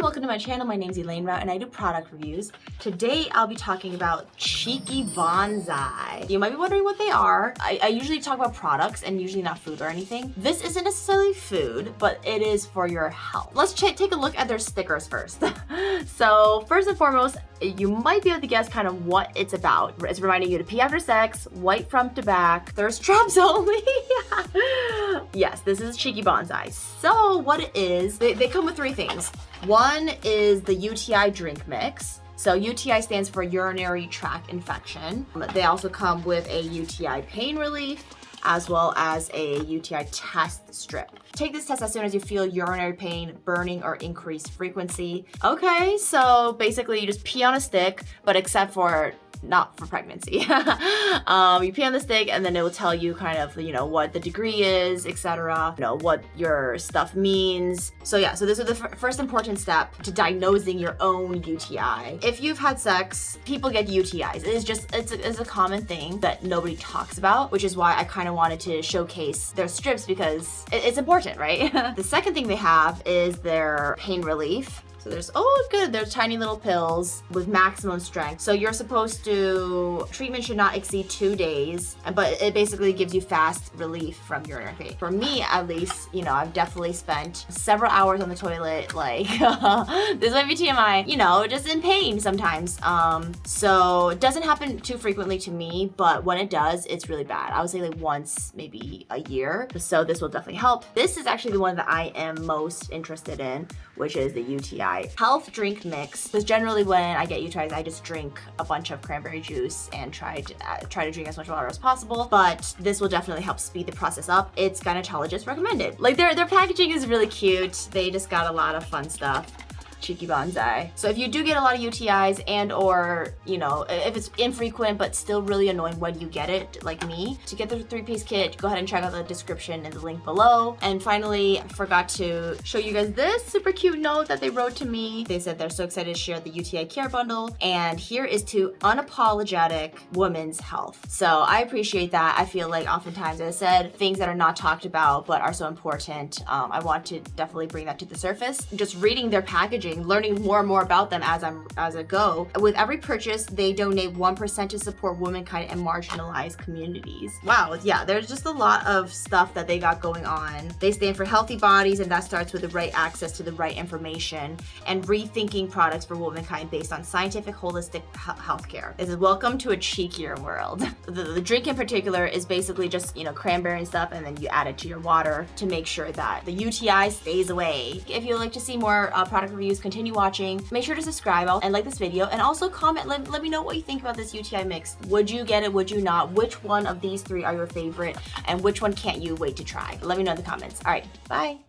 welcome to my channel. My name's Elaine Rau and I do product reviews. Today I'll be talking about cheeky bonsai. You might be wondering what they are. I usually talk about products and usually not food or anything. This isn't necessarily food, but it is for your health. Let's take a look at their stickers first. So first and foremost, you might be able to guess kind of what it's about. It's reminding you to pee after sex, white front to back, thirst traps only. Yes, this is cheeky bonsai. So what it is, they come with three things. One is the UTI drink mix. So UTI stands for urinary tract infection. They also come with a UTI pain relief, as well as a UTI test strip. Take this test as soon as you feel urinary pain, burning, or increased frequency. Okay, so basically you just pee on a stick, but except for not for pregnancy. You pee on the stick and then it will tell you kind of, what the degree is, etc. What your stuff means. So yeah, so this is the first important step to diagnosing your own UTI. If you've had sex, people get UTIs. It's a common thing that nobody talks about, which is why I kind of wanted to showcase their strips because it's important, right? The second thing they have is their pain relief. So they're tiny little pills with maximum strength. So you're supposed to, treatment should not exceed 2 days, but it basically gives you fast relief from urinary pain. For me, at least, I've definitely spent several hours on the toilet, like, this might be TMI, just in pain sometimes. So it doesn't happen too frequently to me, but when it does, it's really bad. I would say like once, maybe a year. So this will definitely help. This is actually the one that I am most interested in, which is the UTI health drink mix. Because generally when I get UTIs, I just drink a bunch of cranberry juice and try to drink as much water as possible. But this will definitely help speed the process up. It's gynecologist recommended. Like their packaging is really cute. They just got a lot of fun stuff. Cheeky bonsai. So if you do get a lot of UTIs and or, if it's infrequent but still really annoying when you get it, like me, to get the 3-piece kit, go ahead and check out the description and the link below. And finally, I forgot to show you guys this super cute note that they wrote to me. They said they're so excited to share the UTI care bundle, and here is to unapologetic women's health. So I appreciate that. I feel like oftentimes, as I said, things that are not talked about but are so important, I want to definitely bring that to the surface. Just reading their packaging, learning more and more about them as I go. With every purchase, they donate 1% to support womankind and marginalized communities. Wow, yeah, there's just a lot of stuff that they got going on. They stand for healthy bodies, and that starts with the right access to the right information and rethinking products for womankind based on scientific, holistic healthcare. This is welcome to a cheekier world. The drink in particular is basically just, cranberry and stuff, and then you add it to your water to make sure that the UTI stays away. If you'd like to see more product reviews, continue watching. Make sure to subscribe and like this video, and also comment. Let me know what you think about this UTI mix. Would you get it? Would you not? Which one of these three are your favorite, and which one can't you wait to try? Let me know in the comments. All right, bye.